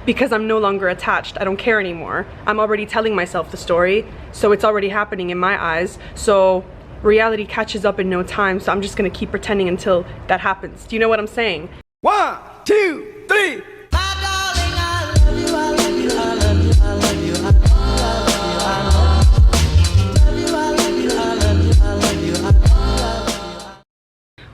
because I'm no longer attached. I don't care anymore. I'm already telling myself the story, so it's already happening in my eyes. So reality catches up in no time, so I'm just gonna keep pretending until that happens. Do you know what I'm saying? 1, 2, 3.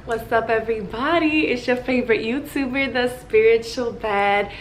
What's up, everybody? It's your favorite YouTuber, the spiritual bad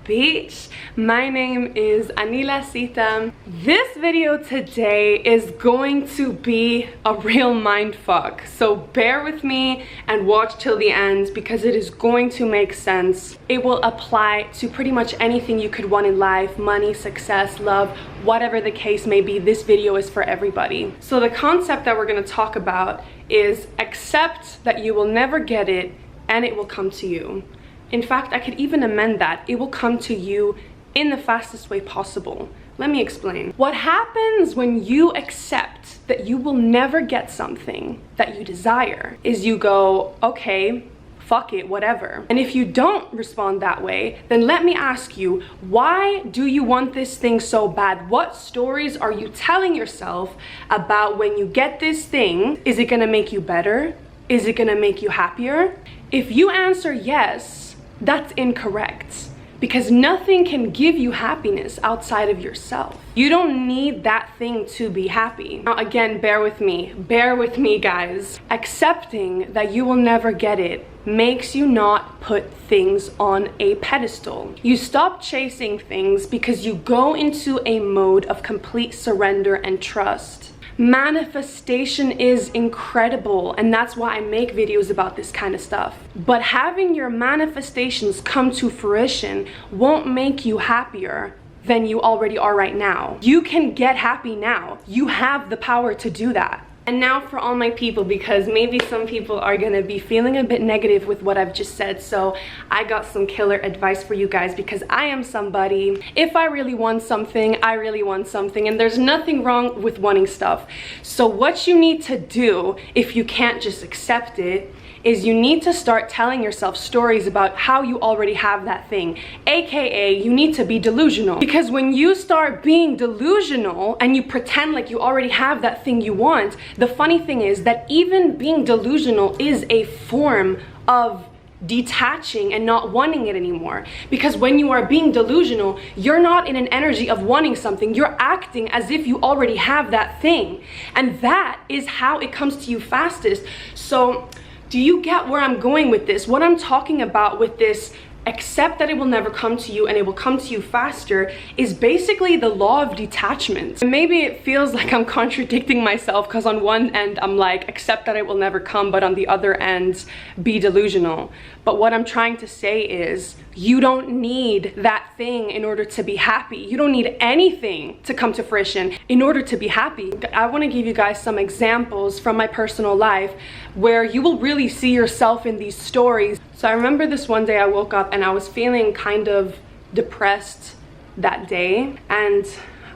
bitch. My name is Anila Sita. This video today is going to be a real mind fuck, so bear with me and watch till the end because it is going to make sense. It will apply to pretty much anything you could want in life: money, success, love, whatever the case may be. This video is for everybody. So the concept that we're going to talk about is accept that you will never get it and it will come to you. In fact, I could even amend that. It will come to you in the fastest way possible. Let me explain. What happens when you accept that you will never get something that you desire is you go, okay, fuck it, whatever. And if you don't respond that way, then let me ask you, why do you want this thing so bad? What stories are you telling yourself about when you get this thing? Is it gonna make you better? Is it gonna make you happier? If you answer yes, that's incorrect, because nothing can give you happiness outside of yourself. You don't need that thing to be happy. Now again, bear with me guys. Accepting that you will never get it makes you not put things on a pedestal. You stop chasing things because you go into a mode of complete surrender and trust. Manifestation is incredible, and that's why I make videos about this kind of stuff. But having your manifestations come to fruition won't make you happier than you already are right now. You can get happy now. You have the power to do that. And now for all my people, because maybe some people are gonna be feeling a bit negative with what I've just said, so I got some killer advice for you guys, because I am somebody, if I really want something, I really want something, and there's nothing wrong with wanting stuff. So what you need to do, if you can't just accept it, is you need to start telling yourself stories about how you already have that thing, aka you need to be delusional. Because when you start being delusional and you pretend like you already have that thing you want, the funny thing is that even being delusional is a form of detaching and not wanting it anymore. Because when you are being delusional, you're not in an energy of wanting something, you're acting as if you already have that thing, and that is how it comes to you fastest. So do you get where I'm going with this? What I'm talking about with this accept that it will never come to you and it will come to you faster is basically the law of detachment. And maybe it feels like I'm contradicting myself, because on one end I'm like, accept that it will never come, but on the other end, be delusional. But what I'm trying to say is, you don't need that thing in order to be happy. You don't need anything to come to fruition in order to be happy. I want to give you guys some examples from my personal life where you will really see yourself in these stories. So I remember this one day I woke up and I was feeling kind of depressed that day, and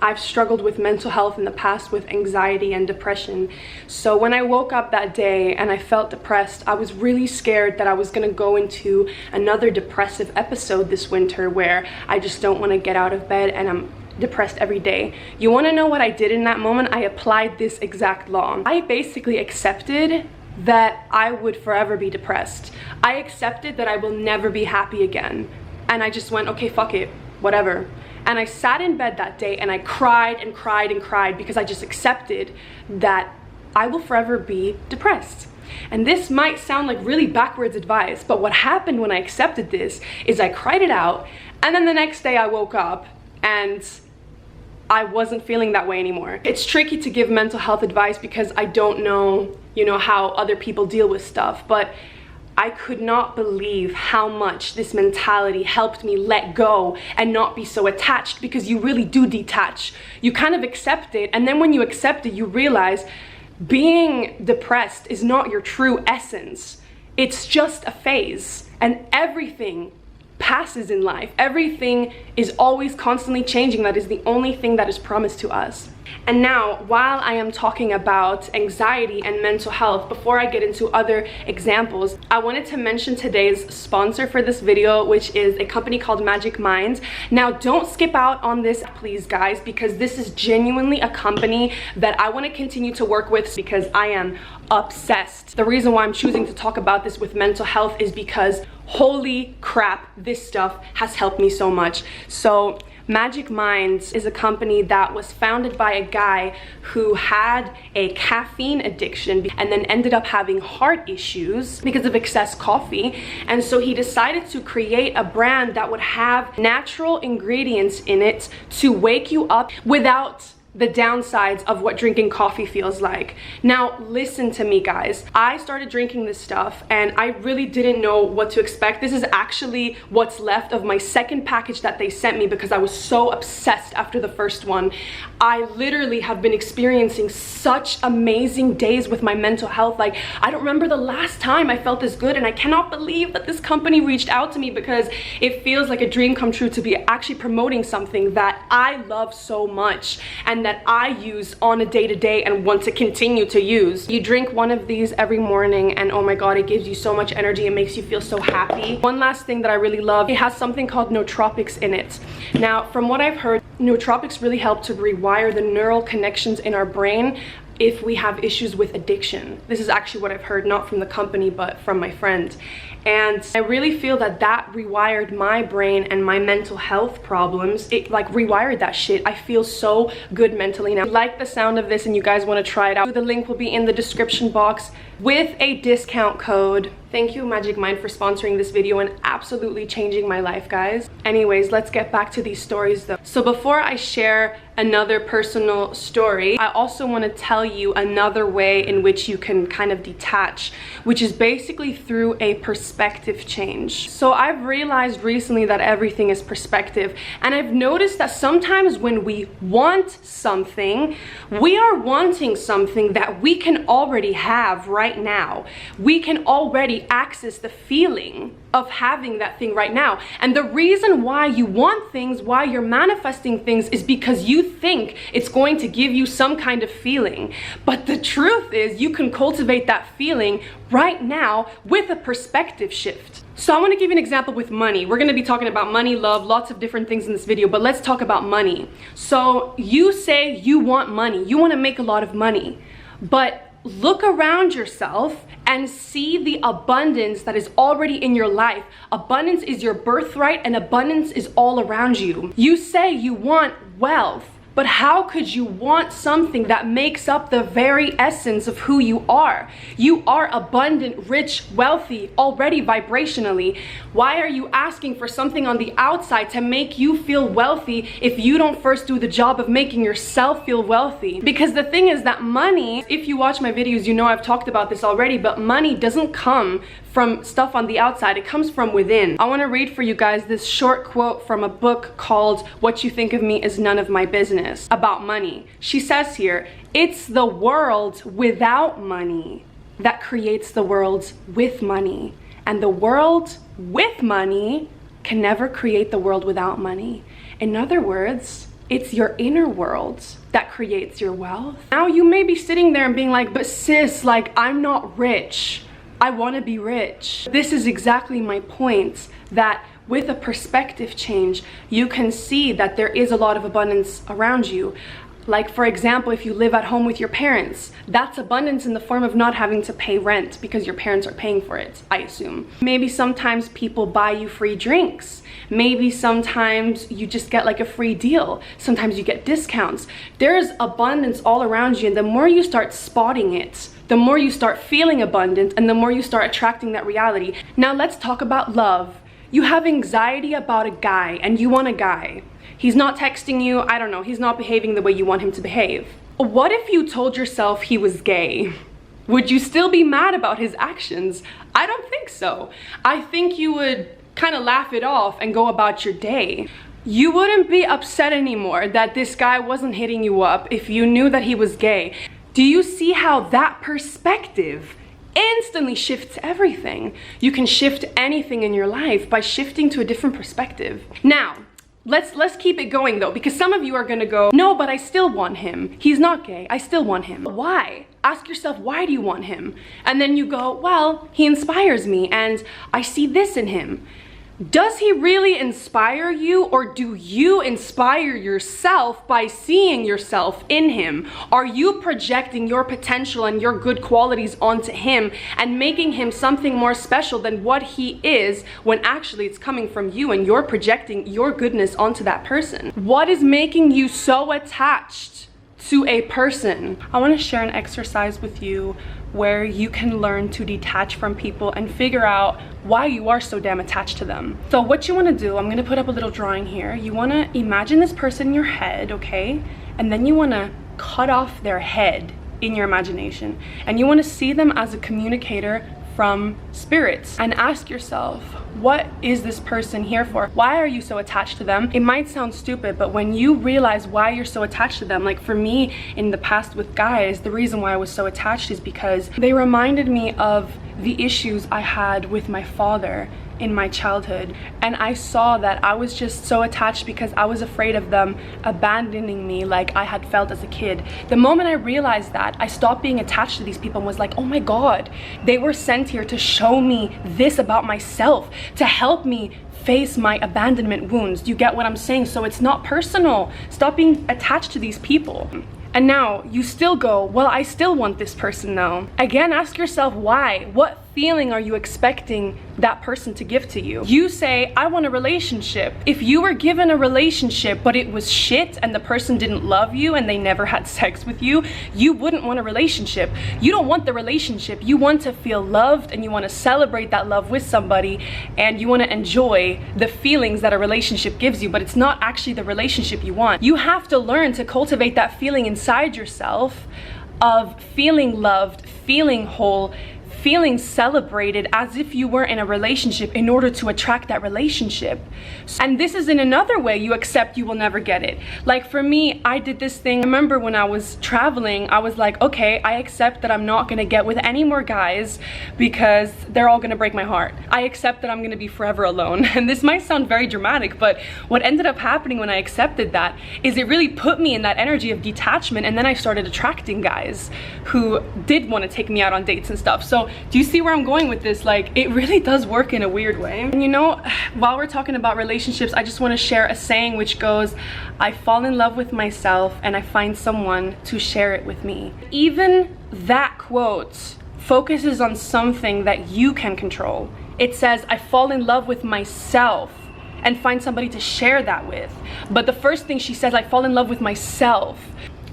I've struggled with mental health in the past, with anxiety and depression. So when I woke up that day and I felt depressed, I was really scared that I was gonna go into another depressive episode this winter where I just don't want to get out of bed and I'm depressed every day. You want to know what I did in that moment? I applied this exact law. I basically accepted that I would forever be depressed. I accepted that I will never be happy again. And I just went, okay, fuck it, whatever. And I sat in bed that day and I cried and cried and cried because I just accepted that I will forever be depressed. And this might sound like really backwards advice, but what happened when I accepted this is I cried it out, and then the next day I woke up and I wasn't feeling that way anymore. It's tricky to give mental health advice because I don't know, how other people deal with stuff, but I could not believe how much this mentality helped me let go and not be so attached, because you really do detach. You kind of accept it, and then when you accept it, you realize being depressed is not your true essence. It's just a phase, and everything passes in life. Everything is always constantly changing. That is the only thing that is promised to us. And now, while I am talking about anxiety and mental health, before I get into other examples, I wanted to mention today's sponsor for this video, which is a company called Magic Minds. Now, don't skip out on this, please, guys, because this is genuinely a company that I want to continue to work with because I am obsessed. The reason why I'm choosing to talk about this with mental health is because holy crap, this stuff has helped me so much. So Magic Minds is a company that was founded by a guy who had a caffeine addiction and then ended up having heart issues because of excess coffee. And so he decided to create a brand that would have natural ingredients in it to wake you up without the downsides of what drinking coffee feels like. Now, listen to me, guys. I started drinking this stuff and I really didn't know what to expect. This is actually what's left of my second package that they sent me because I was so obsessed after the first one. I literally have been experiencing such amazing days with my mental health. Like, I don't remember the last time I felt this good, and I cannot believe that this company reached out to me because it feels like a dream come true to be actually promoting something that I love so much and that I use on a day-to-day and want to continue to use. You drink one of these every morning and oh my god, it gives you so much energy. It makes you feel so happy. One last thing that I really love, it has something called nootropics in it. Now, from what I've heard, nootropics really help to rewire the neural connections in our brain if we have issues with addiction. This is actually what I've heard, not from the company, but from my friend. And I really feel that that rewired my brain and my mental health problems. It like rewired that shit. I feel so good mentally now. If you like the sound of this and you guys want to try it out, the link will be in the description box with a discount code. Thank you, Magic Mind, for sponsoring this video and absolutely changing my life, guys. Anyways, let's get back to these stories though. So before I share another personal story, I also want to tell you another way in which you can kind of detach, which is basically through a perspective change. So I've realized recently that everything is perspective, and I've noticed that sometimes when we want something, we are wanting something that we can already have right now. We can already access the feeling of having that thing right now. And the reason why you want things, why you're manifesting things, is because you think it's going to give you some kind of feeling. But the truth is, you can cultivate that feeling right now with a perspective shift. So I want to give you an example with money. We're going to be talking about money, love, lots of different things in this video, but let's talk about money. So you say you want money, you want to make a lot of money, but look around yourself and see the abundance that is already in your life. Abundance is your birthright and abundance is all around you. You say you want wealth, but how could you want something that makes up the very essence of who you are? You are abundant, rich, wealthy, already vibrationally. Why are you asking for something on the outside to make you feel wealthy if you don't first do the job of making yourself feel wealthy? Because the thing is that money, if you watch my videos, you know I've talked about this already, but money doesn't come from stuff on the outside, it comes from within. I want to read for you guys this short quote from a book called What You Think of Me Is None of My Business about money. She says here, it's the world without money that creates the world with money, and the world with money can never create the world without money. In other words, it's your inner world that creates your wealth. Now you may be sitting there and being like, but sis, like, I'm not rich. I want to be rich. This is exactly my point, that with a perspective change, you can see that there is a lot of abundance around you. Like, for example, if you live at home with your parents, that's abundance in the form of not having to pay rent because your parents are paying for it, I assume. Maybe sometimes people buy you free drinks. Maybe sometimes you just get like a free deal. Sometimes you get discounts. There's abundance all around you, and the more you start spotting it, the more you start feeling abundant, and the more you start attracting that reality. Now let's talk about love. You have anxiety about a guy and you want a guy. He's not texting you, I don't know, he's not behaving the way you want him to behave. What if you told yourself he was gay? Would you still be mad about his actions? I don't think so. I think you would kind of laugh it off and go about your day. You wouldn't be upset anymore that this guy wasn't hitting you up if you knew that he was gay. Do you see how that perspective instantly shifts everything? You can shift anything in your life by shifting to a different perspective. Now, Let's keep it going though, because some of you are gonna go, no, but I still want him. He's not gay, I still want him. Why? Ask yourself, why do you want him? And then you go, well, he inspires me and I see this in him. Does he really inspire you, or do you inspire yourself by seeing yourself in him? Are you projecting your potential and your good qualities onto him and making him something more special than what he is, when actually it's coming from you and you're projecting your goodness onto that person? What is making you so attached to a person? I want to share an exercise with you where you can learn to detach from people and figure out why you are so damn attached to them. So what you want to do, I'm going to put up a little drawing here. You want to imagine this person in your head, okay? And then you want to cut off their head in your imagination. And you want to see them as a communicator from spirits, and ask yourself, what is this person here for? Why are you so attached to them? It might sound stupid, but when you realize why you're so attached to them, like for me in the past with guys, the reason why I was so attached is because they reminded me of the issues I had with my father in my childhood, and I saw that I was just so attached because I was afraid of them abandoning me like I had felt as a kid. The moment I realized that, I stopped being attached to these people and was like, oh my god, they were sent here to show me this about myself, to help me face my abandonment wounds. Do you get what I'm saying? So it's not personal. Stop being attached to these people. And now you still go, well, I still want this person though. Again, ask yourself why. What feeling are you expecting that person to give to you? You say, I want a relationship. If you were given a relationship but it was shit and the person didn't love you and they never had sex with you, you wouldn't want a relationship. You don't want the relationship. You want to feel loved and you want to celebrate that love with somebody and you want to enjoy the feelings that a relationship gives you, but it's not actually the relationship you want. You have to learn to cultivate that feeling inside yourself of feeling loved, feeling whole, feeling celebrated as if you were in a relationship in order to attract that relationship. And this is in another way you accept you will never get it. Like for me, I did this thing. I remember when I was traveling, I was like, okay, I accept that I'm not gonna get with any more guys because they're all gonna break my heart. I accept that I'm gonna be forever alone. And this might sound very dramatic, but what ended up happening when I accepted that is it really put me in that energy of detachment, and then I started attracting guys who did want to take me out on dates and stuff. So do you see where I'm going with this? Like, it really does work in a weird way. And you know, while we're talking about relationships, I just want to share a saying which goes, I fall in love with myself and I find someone to share it with me. Even that quote focuses on something that you can control. It says, I fall in love with myself and find somebody to share that with. But the first thing she says, I fall in love with myself.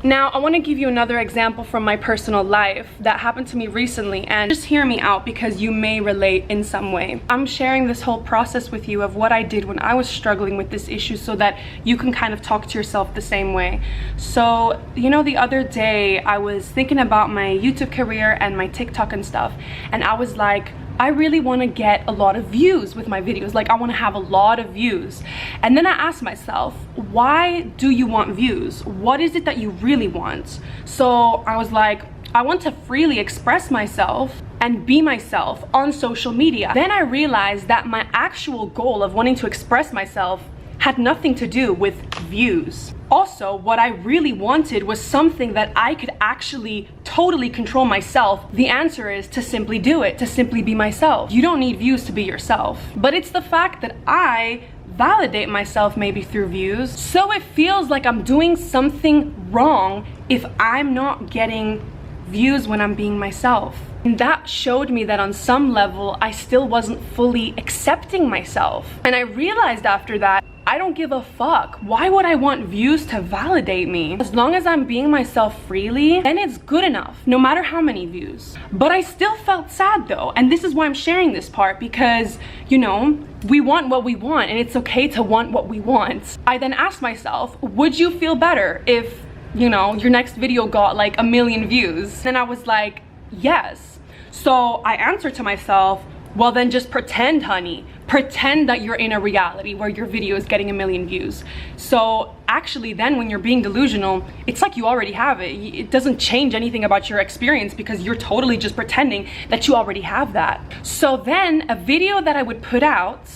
Now, I want to give you another example from my personal life that happened to me recently, and just hear me out because you may relate in some way. I'm sharing this whole process with you of what I did when I was struggling with this issue so that you can kind of talk to yourself the same way. So, you know, the other day I was thinking about my YouTube career and my TikTok and stuff, and I was like, I really want to get a lot of views with my videos. Like, I want to have a lot of views. And then I asked myself, why do you want views? What is it that you really want? So I was like, I want to freely express myself and be myself on social media. Then I realized that my actual goal of wanting to express myself had nothing to do with views. Also, what I really wanted was something that I could actually totally control myself. The answer is to simply do it, to simply be myself. You don't need views to be yourself. But it's the fact that I validate myself maybe through views. So it feels like I'm doing something wrong if I'm not getting views when I'm being myself. And that showed me that on some level, I still wasn't fully accepting myself. And I realized after that, I don't give a fuck. Why would I want views to validate me? As long as I'm being myself freely, then it's good enough, no matter how many views. But I still felt sad though, and this is why I'm sharing this part, because, you know, we want what we want, and it's okay to want what we want. I then asked myself, would you feel better if, you know, your next video got like 1 million views? And I was like, yes. So I answered to myself, well then just pretend, honey. Pretend that you're in a reality where your video is getting 1 million views. So actually then when you're being delusional, it's like you already have it. It doesn't change anything about your experience because you're totally just pretending that you already have that. So then a video that I would put out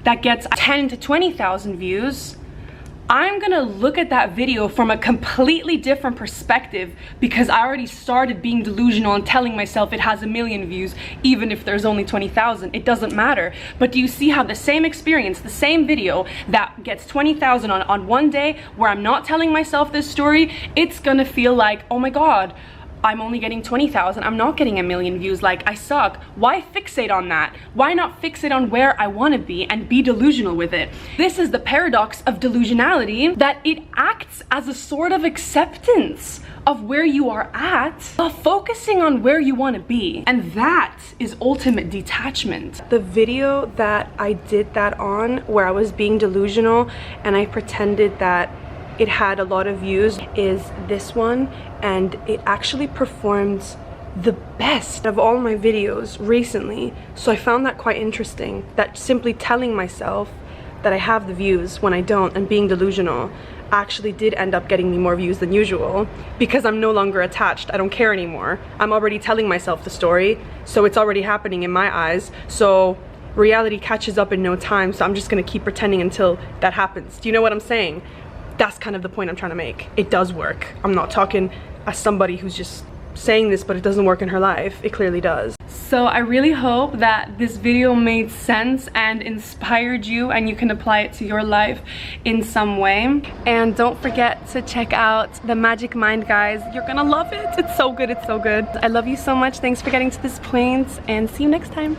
that gets 10 to 20,000 views I'm gonna look at that video from a completely different perspective because I already started being delusional and telling myself it has 1 million views, even if there's only 20,000. It doesn't matter. But do you see how the same experience, the same video that gets 20,000 on one day where I'm not telling myself this story, it's gonna feel like, oh my god, I'm only getting 20,000, I'm not getting 1 million views, like I suck. Why fixate on that? Why not fixate on where I want to be and be delusional with it? This is the paradox of delusionality, that it acts as a sort of acceptance of where you are at, while focusing on where you want to be. And that is ultimate detachment. The video that I did that on, where I was being delusional and I pretended that it had a lot of views, is this one, and it actually performed the best of all my videos recently. So I found that quite interesting, that simply telling myself that I have the views when I don't and being delusional actually did end up getting me more views than usual, because I'm no longer attached. I don't care anymore. I'm already telling myself the story, so it's already happening in my eyes. So reality catches up in no time, so I'm just gonna keep pretending until that happens. Do you know what I'm saying? That's kind of the point I'm trying to make. It does work. I'm not talking as somebody who's just saying this, but it doesn't work in her life. It clearly does. So I really hope that this video made sense and inspired you, and you can apply it to your life in some way. And don't forget to check out the Magic Mind, guys. You're gonna love it. It's so good. It's so good. I love you so much. Thanks for getting to this point, and see you next time.